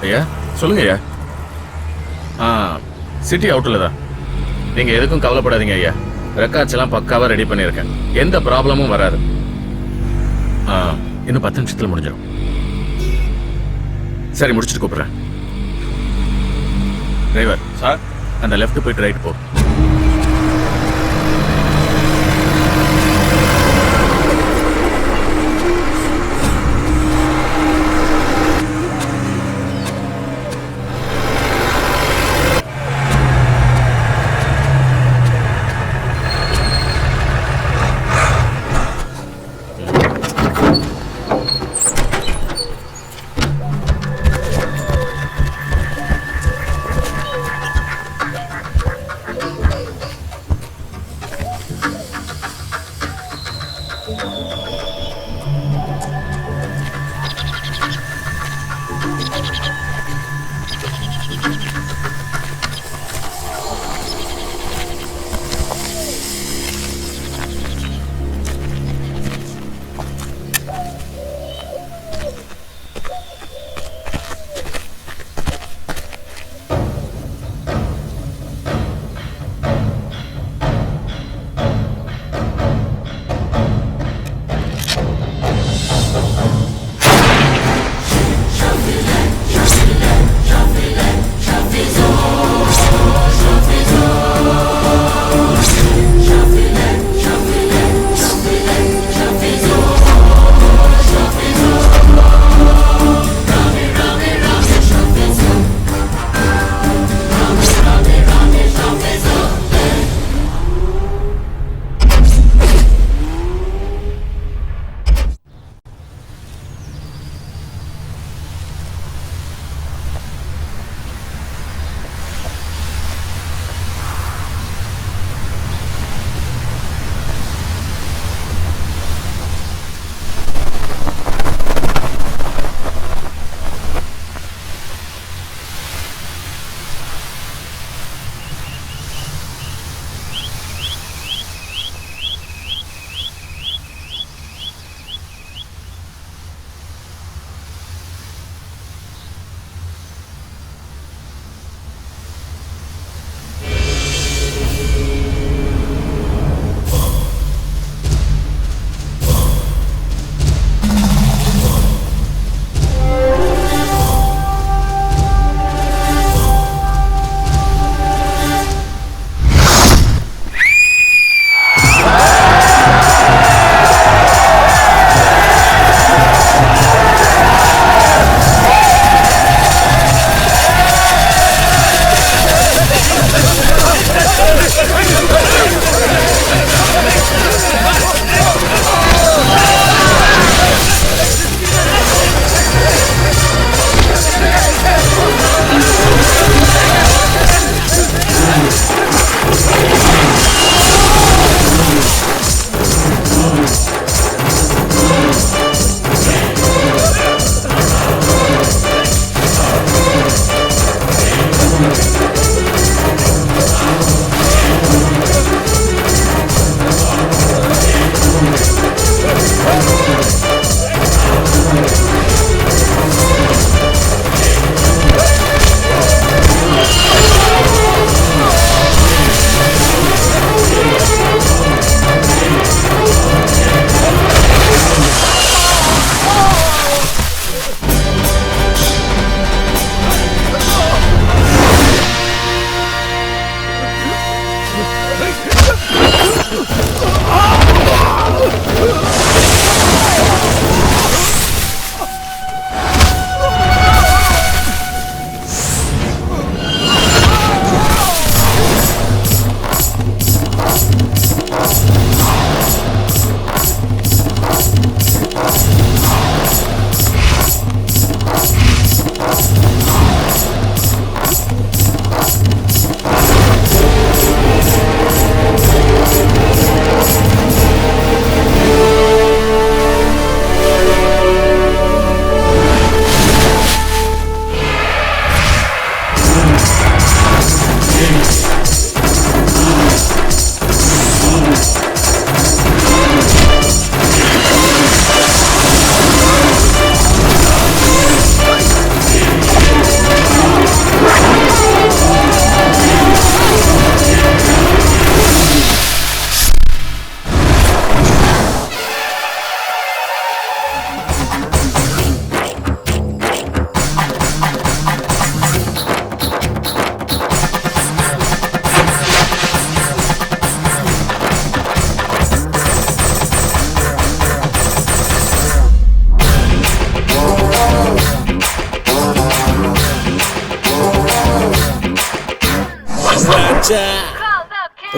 ஐயா சொல்லுங்க ஐயா. ஆ சிட்டி அவுட்டில் தான். நீங்க எதுக்கும் கவலைப்படாதீங்க ஐயா. ரெக்கார்ட்ஸ் எல்லாம் பக்காவா ரெடி பண்ணியிருக்கேன். எந்த ப்ராப்ளமும் வராது. இன்னும் 10 நிமிஷத்துல முடிஞ்சிடும். சரி, முடிச்சுட்டு கூப்பிடுறேன். டிரைவர் சார், அந்த லெஃப்ட் போயிட்டு ரைட் போ.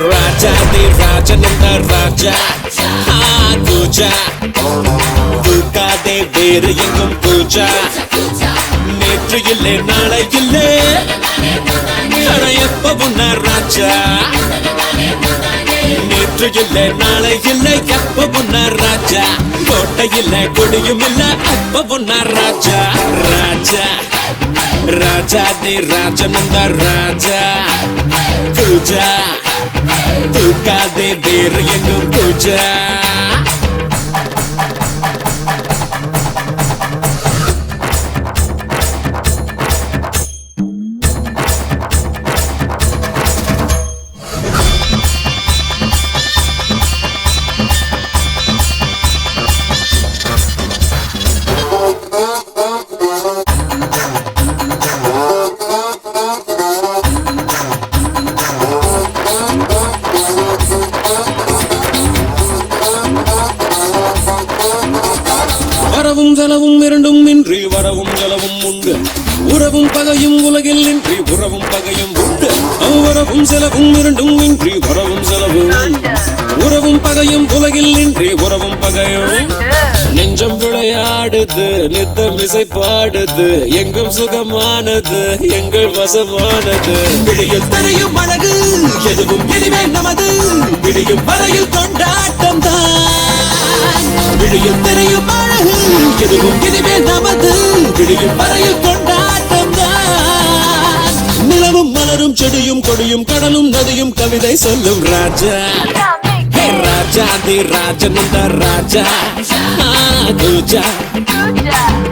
ராஜாதி ராஜனந்த ராஜா பூஜா தூக்காதே வேறு எங்கும் பூஜா நேற்று இல்லை நாளை இல்லை எப்பவும் நான் ராஜா நேற்று இல்லை நாளை இல்லை எப்பவும் நான் ராஜா கோட்டை இல்லை கொடியும் இல்லை அப்பவும் நான் ராஜா ராஜா ராஜாதி ராஜனந்த ராஜா பூஜா தூக்காதே வேறு எங்கும் பூஜா வரவும் செலவும் இரண்டும் இன்றி வரவும் செலவும் உண்டு உறவும் பகையும் உலகில் இன்றி உறவும் பகையும் உண்டு வரவும் செலவும் இரண்டும் இன்றி வரவும் செலவும் உறவும் பகையும் உலகில் இன்றி உறவும் பகையும் நெஞ்சம் விளையாடுது நித்தம் இசை பாடுது எங்கும் சுகமானது எங்கள் வசமானது விடியில் தெரியும் அழகு எதுவும் இனிமே நமது விடியும் வரையில் கொண்டாட்டம் தான் விடியில் தெரியும் அழகு எதுவும் இனிமே நமது விடியும் வரையில் கொண்டாட்டம் தான் நிலவும் மலரும் செடியும் கொடியும் கடலும் நதியும் கவிதை சொல்லும் ராஜா ராஜாதி ராஜனந்த ராஜா பூஜா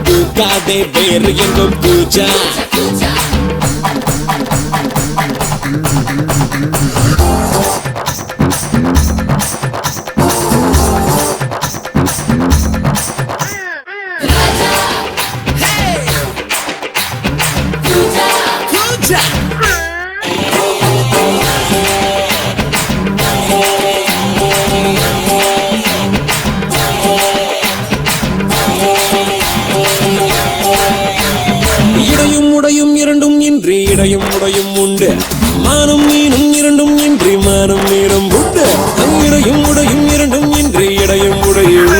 தூக்காதே வேறு எங்கும் பூஜா இடையும் உடையும் இரண்டும் இன்றி இடையும் உடையும் உண்டு மானம் மீனும் இரண்டும் இன்றி மானம் மீனும் உண்டு இடையும் உடையும் இரண்டும் இன்றி இடையும் உடையும்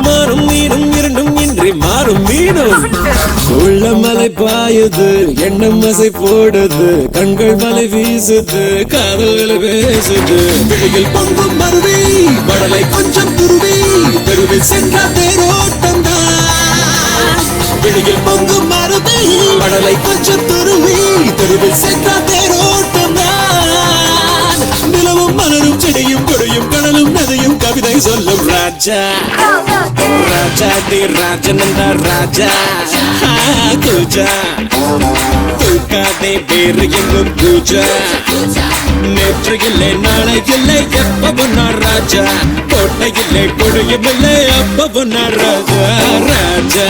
மானம் மீனும் இரண்டும் இன்றி மாறும் மீனும் உள்ள மலை பாயுது எண்ணம் மசை போடுது கண்கள் மலை வீசுது காதல்களை பேசுது விழியில் பொங்கும் மருவி மடலை கொஞ்சம் துருவி தெருவில் சென்ற தேரோட்டம் தான் விழியில் பொங்கும் மருவி மடலை கொஞ்சம் துருவி தெருவில் சென்ற தேரோட்டம் தான் நிலவும் மலரும் செடியும் கொடியும் கடலும் நதியும் கவிதை சொல்லும் ராஜா ராஜாதி ராஜனந்த ராஜா பூஜா தூக்காதே வேறு எங்கும் பூஜா நேற்று இல்லை நாளை இல்லை எப்பவும் நான் ராஜா கோட்டை இல்லை கொடியும் இல்லை அப்பவும் நான் ராஜா ராஜா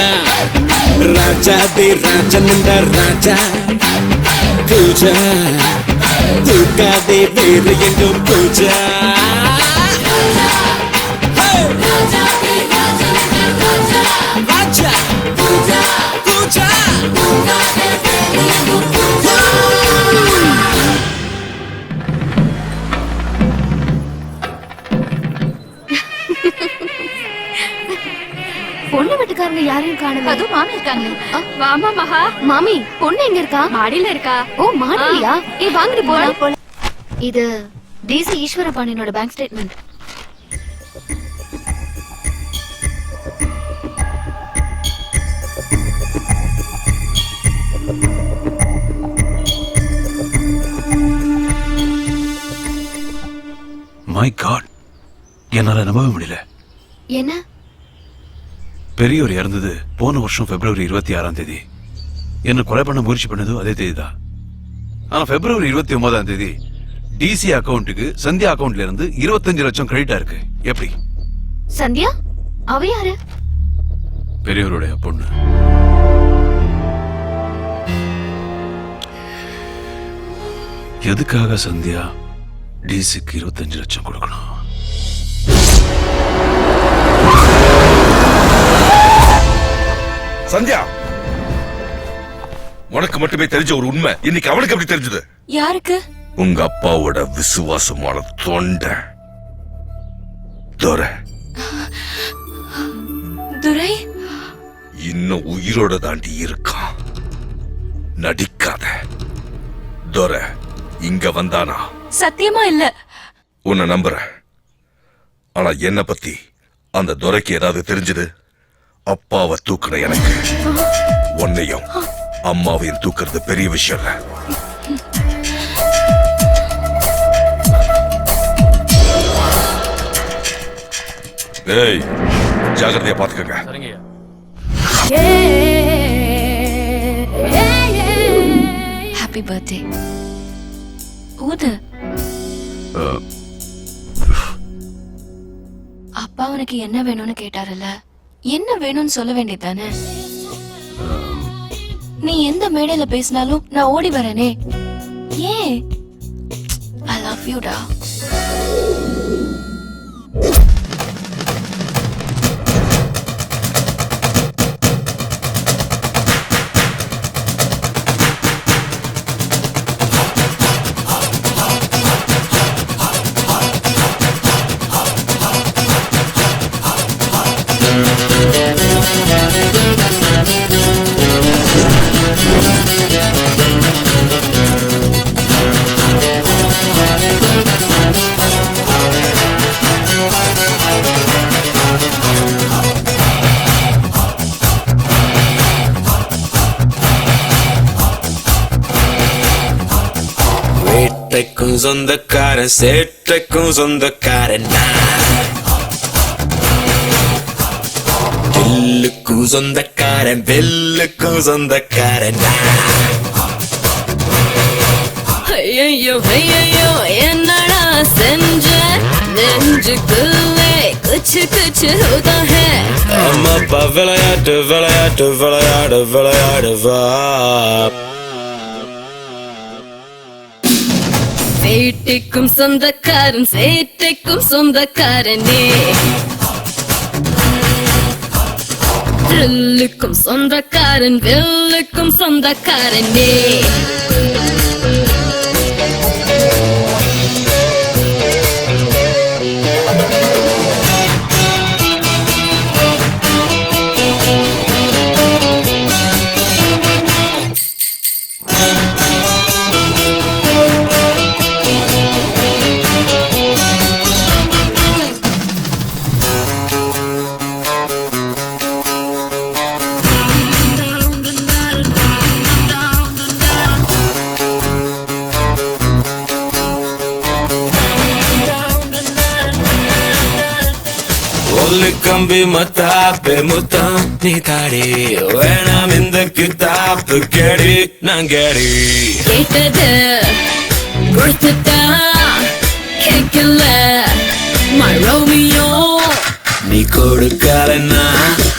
ராஜாதி ராஜனந்த ராஜா பூஜா தூக்காதே வேறு எங்கும் பூஜா ராஜா பூஜா பூஜா பொண்ணு வீட்டுக்காரங்க யாரையும் காணல. அதுவும் மாமி இருக்காங்களே. வாமா மகா. மாமி பொண்ணு எங்க இருக்கா? மாடியில இருக்கா. ஓ மாடியா? ஏ வாங்கடி போலாம். இது டிசி ஈஸ்வரபாண்டியனோட பேங்க் ஸ்டேட்மெண்ட். மை காட், என்னால நம்பவே முடியல. என்ன? பெரியவர் இறந்தது போன வருஷம் பிப்ரவரி 26ஆம் தேதி. என்ன கொலை பண்ண முயற்சி பண்ணது அதே தேதி தான். ஆனா பிப்ரவரி 29ஆம் தேதி டிசி அக்கவுண்ட்டுக்கு சந்தியா அக்கவுண்ட்ல இருந்து 25 லட்சம் கிரெடிட் இருக்கு. எப்படி? சந்தியா அவ யாரு? பெரியவருடைய பொண்ணு. எதுக்காக சந்தியா டிசிக்கு 25 லட்சம் கொடுக்கணும்? சந்தியா, உனக்கு மட்டுமே தெரிஞ்ச ஒரு உண்மை இன்னைக்கு அவனுக்கு எப்படி தெரிஞ்சது? யாருக்கு? உங்க அப்பாவோட விசுவாசமான தொண்டை துரை துரை இன்னும் உயிரோட தாண்டி இருக்கான். நடிக்காத. துரை இங்க வந்தானா? சத்தியமா இல்ல. உன்னை நம்புறேன். ஆனா என்ன பத்தி அந்த துரைக்கு ஏதாவது தெரிஞ்சது? அப்பாவை தூக்குன எனக்கு உன்னையும் அம்மாவையும் தூக்குறது பெரிய விஷயம் இல்ல. ஏய், ஜாகிரதையா பாத்துக்கங்க. சரிங்கய்யா. Happy birthday. ஊது. அப்பா உனக்கு என்ன வேணும்னு கேட்டாருல்ல, என்ன வேணும்னு சொல்ல வேண்டியதானே? நீ எந்த மேடையில பேசினாலும் நான் ஓடி வரேனே. ஏன்? ஐ லவ் யூ டா. வேட்டைக்கும் சொந்தக்காரன் சேட்டைக்கும் சொந்தக்காரன் வில்லுக்கும் சொந்தக்காரன் வெல்லுக்கும் சொந்தக்காரன் ஐயோ ஐயோ என்னடா செஞ்ச நெஞ்சுக்குள்ளே குச்சு குச்சு ஹோதா ஹே. அம்மா அப்பா விளையாட்டு விளையாட்டு விளையாடு விளையாடு வா. வேட்டைக்கும் சொந்தக்காரன் சேட்டைக்கும் சொந்தக்காரனே. த்ரில்லுக்கும் சொந்தக்காரன் வில்லுக்கும் சொந்தக்காரனே. ஒல்லு கம்பி மத்தாப்பு முத்தம் நீ தாடி வேணாம் இந்த கித்தாப்பு கேடி நான் கேடி. கேட்டது கொடுத்துட்டா கேட்கல my Romeo. நீ கொடுக்கலன்னா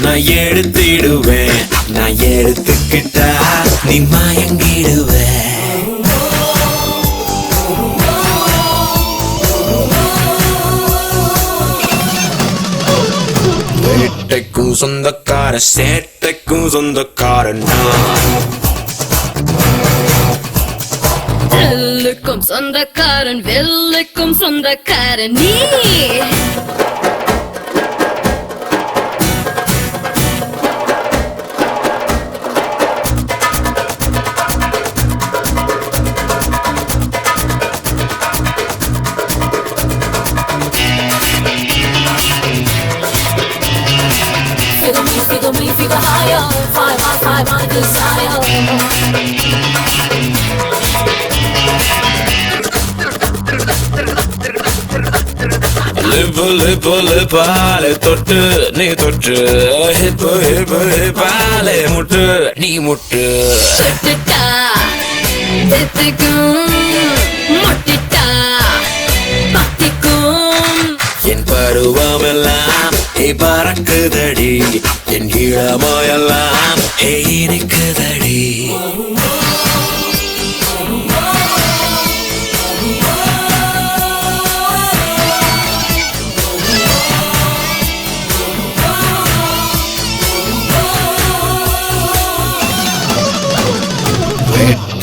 நான் எடுத்திடுவேன், நான் எடுத்துக்கிட்டா நீ மயங்கிடுவே. வேட்டைக்கும் சொந்தக்காரன் சேட்டைக்கும் சொந்தக்காரன் த்ரில்லுக்கும் சொந்தக்காரன் வில்லுக்கும் சொந்தக்காரன் நீ. Feel me, feel the higher, fire my desire. Lip lip லிப்பாலே தொட்டு நீ தொட்டு ஹிப்பு ஹிப்பு ஹிப்பாலே முட்டு நீ முட்டு. தொட்டுட்டா தித்திக்கும் முட்டிட்டா பத்திக்கும். என் பருவமெல்லாம் பறக்குதடி, என் இளமையெல்லாம் இனிக்குதடி.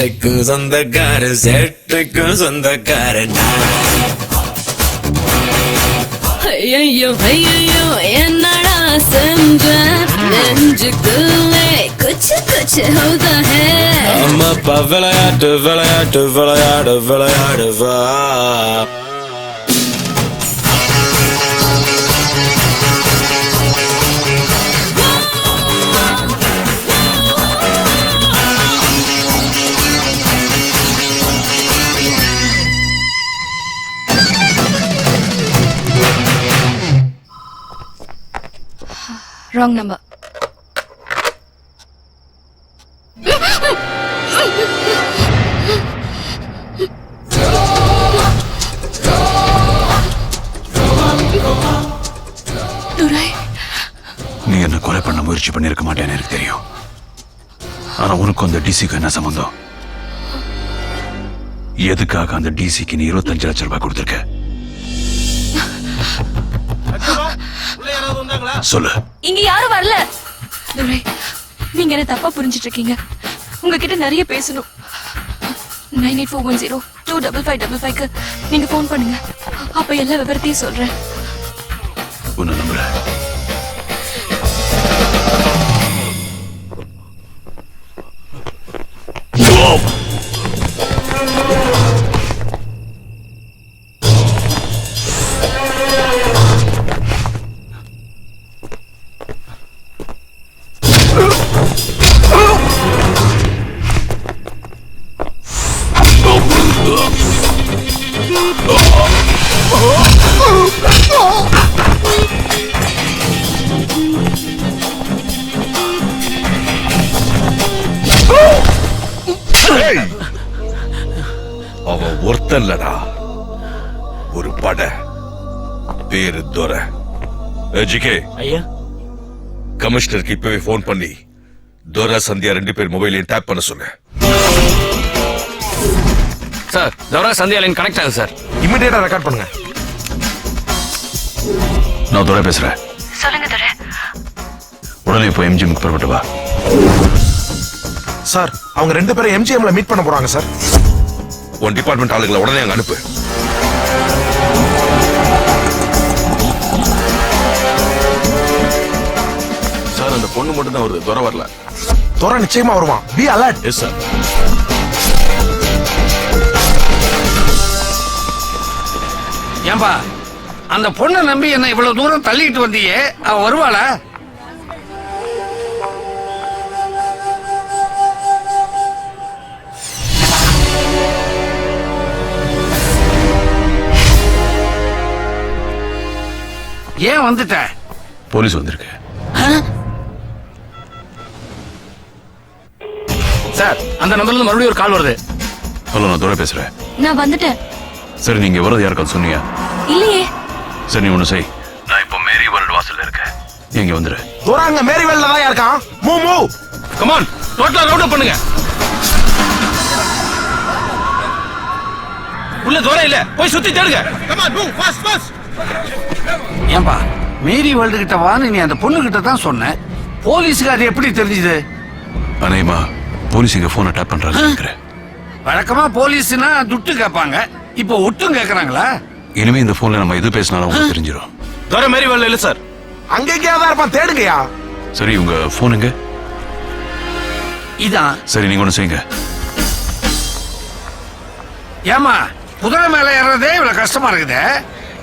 சேட்டைக்கும் சொந்தக்காரன் சேட்டைக்கும் சொந்தக்காரன் ஐயோ ஐயோ என்னடா செஞ்ச நெஞ்சுக்குள்ளே குச்சு குச்சு ஹோதா ஹே அம்மா அப்பா விளையாட்டு விளையாட்டு விளையாடு விளையாடு வா ராங் நம்பர். நீ என்ன கொலை பண்ண முயற்சி பண்ணிருக்க மாட்டேன்னு எனக்கு தெரியும். ஆனா உனக்கு அந்த டிசிக்கு என்ன சம்பந்தம்? எதுக்காக அந்த டிசிக்கு நீ 25 லட்சம் ரூபாய் கொடுத்திருக்க? சொல்லு. இங்க யாரும் வரல. துரை, நீங்க என்ன தப்பா புரிஞ்சிட்டு இருக்கீங்க. உங்ககிட்ட நிறைய பேசணும். 9841025555க்கு நீங்க போன் பண்ணுங்க. அப்ப எல்லா விவரத்தையும் சொல்றேன். உன்னை நம்புறேன். அவன் ஒருத்தன்லடா, ஒரு பட பேரு துரை. ஜிகே, ஐயா கமிஷனருக்கு இப்பவே போன் பண்ணி துரை சந்தியா 2 பேர் மொபைலையும் டேப் பண்ண சொல்லு. சார், தவறா சந்தியா லைன் கனெக்ட் ஆகுது சார். இமிடியேட்டா ரெக்கார்ட் பண்ணுங்க. நான் துரை பேசுறேன். சொல்லுங்க துரை. உடனே இப்போ எம்ஜிஎம்க்கு புறப்பட்டு வா. சார், அவங்க 2 பேரும் எம்ஜிஎம்ல மீட் பண்ண போறாங்க சார். உன் டிபார்ட்மெண்ட் ஆளுங்களை உடனே அங்க அனுப்பு. சார், அந்த பொண்ணு மட்டும் தான் வருது, துரை வரல. துரை நிச்சயமா வருவான். Be alert. Yes sir. ஏன்பா அந்த பொண்ணை நம்பி என்ன இவ்வளவு தூரம் தள்ளிட்டு வந்தியே, அவ வருவாளா? ஏன் வந்துட்ட? போலீஸ் வந்திருக்கு. சார், அந்த நம்பர்ல இருந்து மறுபடியும் ஒரு கால் வருது. ஹலோ, நான் துரை பேசுறேன். நான் வந்துட்டேன். சரி, நீங்க வரது யாருக்காவது சொன்னீங்க? இல்லையே. சரி, நீ ஒண்ணு செய். நான் இப்போ மேரி வேர்ல்ட் வாசல்ல இருக்கேன். இங்க வந்துரு. துரை அங்க மேரிவேல்ல தான் இருக்கான். Move move. கம் ஆன், டோட்டலா ரவுண்ட் அப் பண்ணுங்க. உள்ள துரை இல்ல, போய் சுத்தி தேடுங்க. Come on, move fast fast. ஏன்பா மேரி வேர்ல்டு கிட்ட வான்னு நீ அந்த பொண்ணு கிட்ட தான் சொன்ன. போலீஸுக்கு அது எப்படி தெரிஞ்சுது? அநேகமா போலீஸ் இங்க போனை டேப் பண்றாங்க நினைக்கிறேன். வழக்கமா போலீஸ்னா துட்டு கேட்பாங்க, இப்போ ஒட்டும் கேக்குறாங்களா? இனிமே இந்த போன்ல நம்ம எது பேசினாலும் உங்களுக்கு தெரிஞ்சிடும். துரை மேரி வரல இல்ல சார். அங்க எங்கேயா தான் இருப்பான், தேடுங்கயா. சரி, உங்க போன் எங்க? இதான். சரி, நீங்க ஒண்ணு செய்யுங்க. ஏமா குதிரை மேல ஏறுறதே இவ்வளவு கஷ்டமா இருக்குது,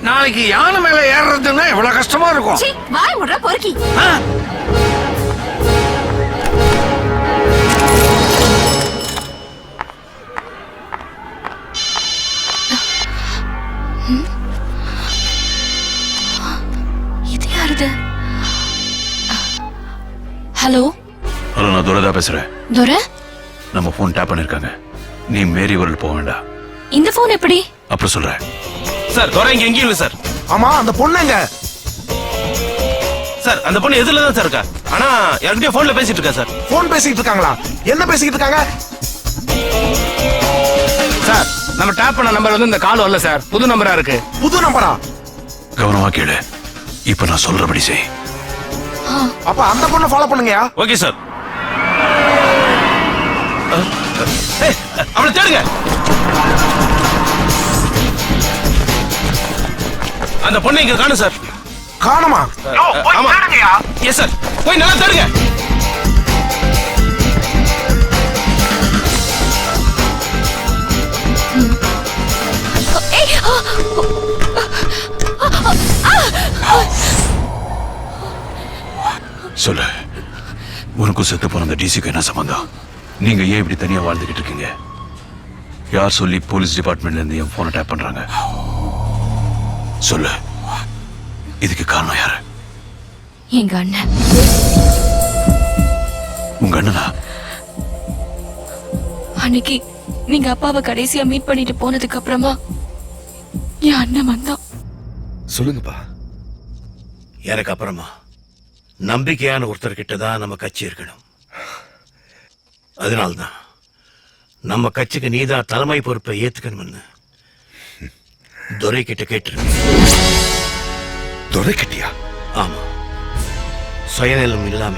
நாளைக்கு யானை மேல ஏறுறதுன்னா இவ்வளவு கஷ்டமா இருக்கும். வாய் முடுறா பொறுக்கி. ஆ? இது யாருது? ஹலோ. ஹலோ, நான் துரை தான் பேசுறேன். துரை, நம்ம போன் டேப் பண்ணிருக்காங்க. நீ மேரி வேர்ல்ட் போக வேண்டாம். இந்த போன் எப்படி? அப்புறம் சொல்றேன். சார், துரை இங்க எங்கேயும் இல்ல சார். ஆமா, அந்த பொண்ணுங்க. சார், அந்த பொண்ணு எதுல தான் சார் இருக்கா. ஆனா யார்கிட்டயும் போன்ல பேசிட்டு இருக்கா சார். போன் பேசிட்டு இருக்காங்களா? என்ன பேசிட்டு இருக்காங்க? சார், நம்ம டேப் பண்ண நம்பர் வந்து இந்த கால் வரல சார், புது நம்பரா இருக்கு. புது நம்பரா? கவனமா கேளு. இப்ப நான் சொல்றபடி செய். அப்ப அந்த பொண்ணை ஃபாலோ பண்ணுங்கயா. Okay sir. அவனை தேடுங்க. அந்த பொண்ணை இங்க காணும் சார். காணுமா? ஆமா. எஸ் சார், போய் நல்லா தேடுங்க. சொல்லு, உனக்கும் செத்து போன அந்த டிசிக்கு என்ன சம்பந்தம்? நீங்க ஏன் இப்படி தனியா வாழ்ந்துகிட்டு இருக்கீங்க? யார் சொல்லி போலீஸ் டிபார்ட்மெண்ட்ல இருந்து என் போனை டேப் பண்றாங்க? சொல்லு, இதுக்கு காரணம் யாரு? எங்க அண்ணன். உங்க அண்ணனா? அன்னைக்கு நீங்க அப்பாவை கடைசியா மீட் பண்ணிட்டு போனதுக்கு அப்புறமா என் அண்ணன் வந்தான். சொல்லுங்கப்பா. எனக்கு அப்புறமா நம்பிக்கையான ஒருத்தர்கிட்ட தான் நம்ம கட்சி இருக்கணும். அதனால்தான் நம்ம கட்சிக்கு நீதான் தலைமை பொறுப்பை ஏத்துக்கணும்னு துரை கிட்ட கேட்டிருக்கேன். துரை கிட்டியா? ஆமா, சுயநலம் இல்லாம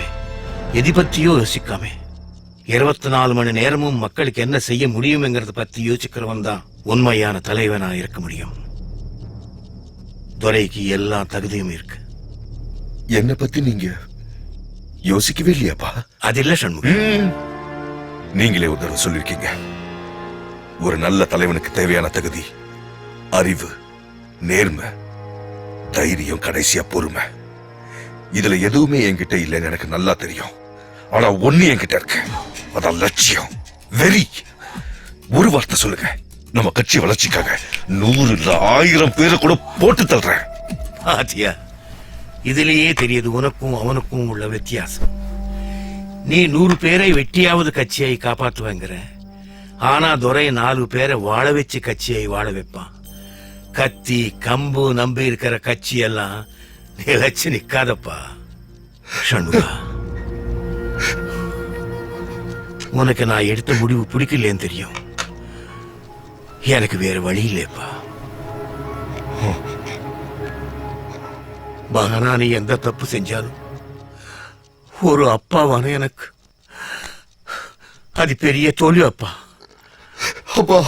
எதை பத்தியோ யோசிக்காம 24 மணி நேரமும் மக்களுக்கு என்ன செய்ய முடியுங்கிறத பத்தி யோசிக்கிறவன் தான் உண்மையான தலைவனா இருக்க முடியும். துரைக்கு எல்லா தகுதியும் இருக்கு. என்ன பத்தி நீங்க யோசிக்கவே இல்லையாப்பா? அது இல்ல சண்முகம். நீங்களே ஒரு தடவை சொல்லிருக்கீங்க, ஒரு நல்ல தலைவனுக்கு தேவையான தகுதி அறிவு, நேர்மை, தைரியம், கடைசியா பொறுமை. இதுல எதுவுமே என்கிட்ட இல்லைன்னு எனக்கு நல்லா தெரியும். ஆனா ஒண்ணு என்கிட்ட இருக்கு, அதான் லட்சியம், வெறி. ஒரு வார்த்தை சொல்லுங்க, நம்ம கட்சி வளர்ச்சிக்காக 100 இல்ல 1000 பேரை கூட போட்டு தள்ளுறேன். ஆத்தியா, இதிலேயே தெரியுது உனக்கும் அவனுக்கும் உள்ள வித்தியாசம். நீ 100 பேரை வெட்டியாவது கட்சியை காப்பாற்றுவேங்கிற, ஆனா துரை 4 பேரை வாழ வச்சு கட்சியை வாழ வைப்பான். கத்தி கம்பு நம்பி இருக்கிற கட்சி எல்லாம் நிலைச்சு நிக்காதப்பா. சண்முகா, உனக்கு நான் எடுத்த முடிவு பிடிக்கலன்னு தெரியும். எனக்கு வேற வழி இல்லையப்பா. மகனா நீ எந்த தப்பு செஞ்சாலும் ஒரு அப்பாவான எனக்கு அது பெரிய தோல்வி அப்பா. அப்பா,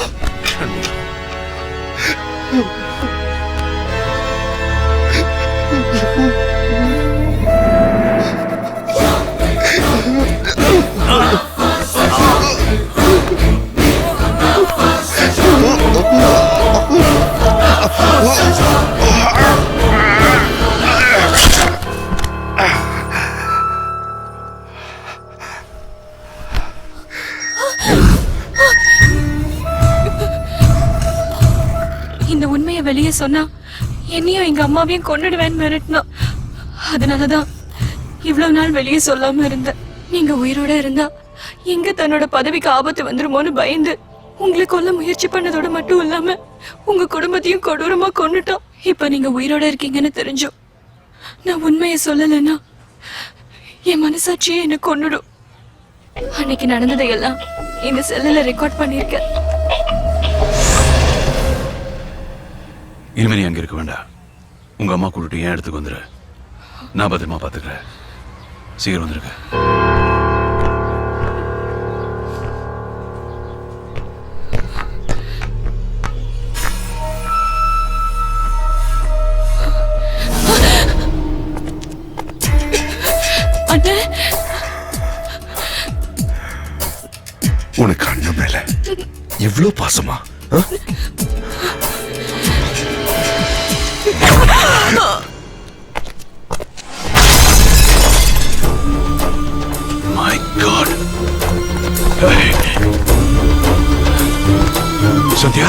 இந்த உண்மையை வெளியே சொன்னா என்னையும் எங்க அம்மாவையும் கொன்னுடுவேன்னு மிரட்டினா. அதனாலதான் இவ்வளவு நாள் வெளியே சொல்லாம இருந்தேன். நீங்க உயிரோட இருந்தா எங்க தன்னோட பதவிக்கு ஆபத்து வந்துருமோன்னு பயந்து உங்களை கொல்ல முயற்சி பண்ணதோட மட்டும் இல்லாம உங்க குடும்பத்தையும் கொடூரமா கொன்னுட்டோம். இப்ப நீங்க உயிரோட இருக்கீங்கன்னு தெரிஞ்சோம் நான் உண்மையை சொல்லலைன்னா என் மனசாட்சியே என்ன கொன்னுடும். அன்னைக்கு நடந்ததையெல்லாம் இந்த செல்லுல ரெக்கார்ட் பண்ணிருக்கேன். இனிமே நீ அங்க இருக்க வேண்டாம். உங்க அம்மா கூட்டிட்டு ஏன் இடத்துக்கு வந்துரு. நான் பத்திரமா பாத்துக்கிறேன். சீக்கிரம் வந்துருக்க. உனக்கு அண்ணன் மேல எவ்வளவு பாசமா? My God. சத்யா,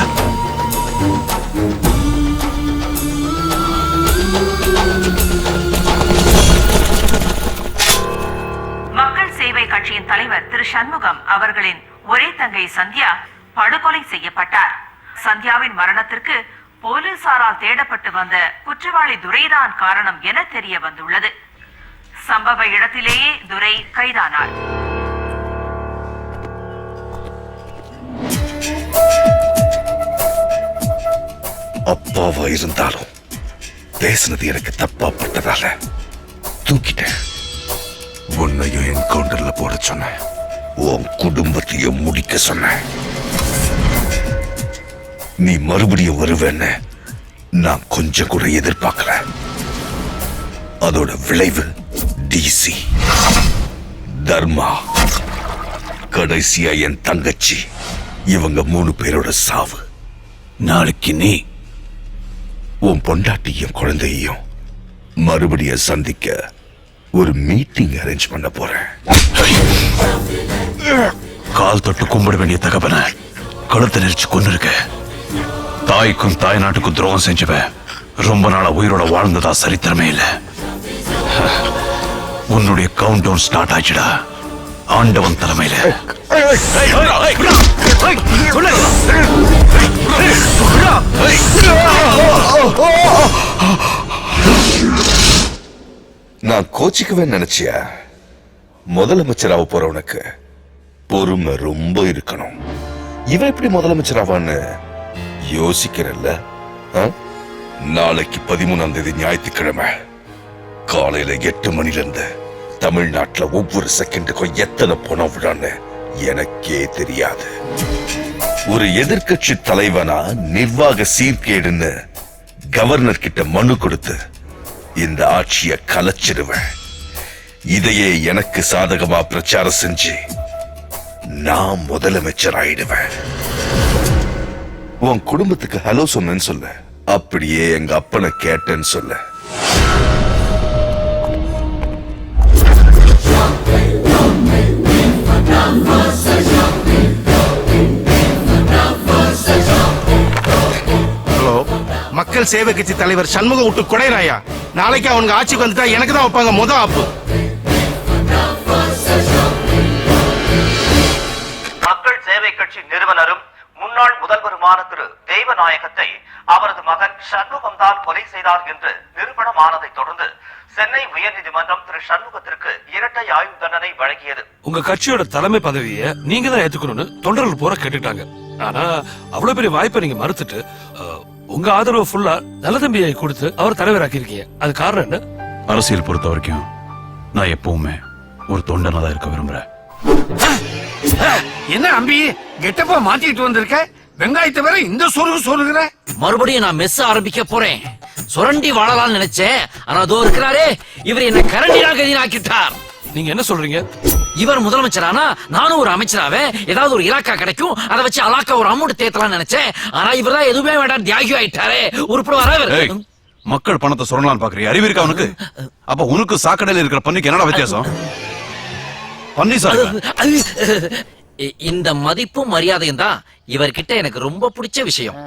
மக்கள் சேவை கட்சியின் தலைவர் திரு சண்முகம் அவர்களின் ஒரே தங்கை சந்தியா படுகொலை செய்யப்பட்டார். சந்தியாவின் மரணத்திற்கு போலீசாரால் தேடப்பட்டு வந்த குற்றவாளி துரைதான் காரணம் என தெரிய வந்துள்ளது. சம்பவ இடத்திலேயே துரை கைதானார். அப்பாவா இருந்தாலும் பேசினது எனக்கு தப்பா பட்டதால தூக்கிட்டேன். உன்னையும் என்கவுண்டர்ல போட சொன்னேன். உன் குடும்பத்தையும் முடிக்க சொன்னேன். நீ மறுபடியும் வருவேன்னு நான் கொஞ்சம் கூட எதிர்பார்க்கல. அதோட விளைவு டிசி, தர்மா, கடைசியா என் தங்கச்சி, இவங்க 3 பேரோட சாவு. நாளைக்கு நீ உன் பொண்டாட்டியும் குழந்தையையும் மறுபடியும் சந்திக்க ஒரு மீட்டிங் அரேஞ்ச் பண்ண போறேன். கால் தொட்டு கும்பிட வேண்டிய தகவனை கழுத்தை நெரிச்சு கொண்டு இருக்க. தாய்க்கும் தாய் நாட்டுக்கும் துரோகம் செஞ்சவன் ரொம்ப நாளா உயிரோட வாழ்ந்ததா சரித்திரமே இல்ல. உன்னுடைய கவுண்ட் டவுன் ஸ்டார்ட் ஆச்சுடா, ஆண்டவன் தலைமையில. நான் கோச்சிக்கவே நினைச்சியா? முதலமைச்சராக போறவனுக்கு பொறுமை ரொம்ப இருக்கணும். இவன் எப்படி முதலமைச்சராவான்னு யோசிக்கிறல்ல? நாளைக்கு 13ஆம் தேதி ஞாயிற்றுக்கிழமை காலையில 8 மணில இருந்து தமிழ்நாட்டுல ஒவ்வொரு செகண்டுக்கும் எத்தனை பணம் விடான்னு எனக்கே தெரியாது. ஒரு எதிர்க்கட்சி தலைவனா நிர்வாக சீர்கேடுன்னு கவர்னர் கிட்ட மனு கொடுத்து இந்த ஆட்சியை கலைச்சிடுவேன். இதையே எனக்கு சாதகமா பிரச்சாரம் செஞ்சு நான் முதலமைச்சர் ஆயிடுவேன். உன் குடும்பத்துக்கு ஹலோ சொன்னேன்னு சொல்லு, அப்படியே எங்க அப்பனை கேட்டேன்னு சொல்லு. ஹலோ, மக்கள் சேவை கட்சி தலைவர் சண்முகம் விட்டு குடையறாயா? நாளைக்கு அவனுக்கு ஆட்சிக்கு வந்துட்டா எனக்கு தான் வைப்பாங்க முத ஆப்பு. மக்கள் சேவை கட்சி நிறுவனரும் முன்னாள் முதல்வருமான திரு தெய்வநாயகத்தை அவரது மகன் சண்முகம் தான் கொலை செய்தார் என்று நிரூபணமானதை தொடர்ந்து சென்னை உயர்நீதிமன்றம் திரு சண்முகத்திற்கு இரட்டை ஆயுள் தண்டனை வழங்கியது. உங்க கட்சியோட தலைமை பதவியை நீங்க தான் ஏத்துக்கணும்னு தொண்டர்கள் பூரா கேட்டுட்டாங்க. ஆனா அவ்வளவு பெரிய வாய்ப்பை நீங்க மறுத்துட்டு உங்க ஆதரவு ஃபுல்லா நல்லதம்பியை கொடுத்து அவர் தலைவராக்கி இருக்கீங்க. அது காரணம் என்ன? அரசியல் பொறுத்த வரைக்கும் நான் எப்பவுமே ஒரு தொண்டனா தான் இருக்க விரும்புறேன். என்ன அம்பி கெட்டப்பா மாத்திட்டு வந்திருக்க? வெங்காயத்தை வேற இந்த சொருகு சொருகிற. மறுபடியும் நான் மெஸ் ஆரம்பிக்க போறேன். சுரண்டி வாழலாம்னு நினைச்சேன், ஆனா அதோ இருக்கிறாரே, இவர் என்ன கரண்டியா கதினாக்கிட்டார். நீங்க என்ன சொல்றீங்க? இவர் முதலமைச்சரானா நானும் ஒரு அமைச்சராவே ஏதாவது ஒரு இலாக்கா கிடைக்கும், அதை வச்சு அலாக்கா ஒரு அமௌண்ட் தேத்தலாம்னு நினைச்சேன். ஆனா இவர் தான் எதுவுமே வேண்டாம் தியாகி ஆயிட்டாரே. உருப்படுவாரா? மக்கள் பணத்தை சுரண்டலான்னு பாக்குறீங்க? அறிவு இருக்கா உனக்கு? அப்ப உனக்கு சாக்கடையில் இருக்கிற பண்ணிக்கு என்னடா வித்தியாசம்? பண்ணி சார், இந்த மதிப்பும் மரியாதையும் தான் இவர்கிட்ட எனக்கு ரொம்ப பிடிச்ச விஷயம்.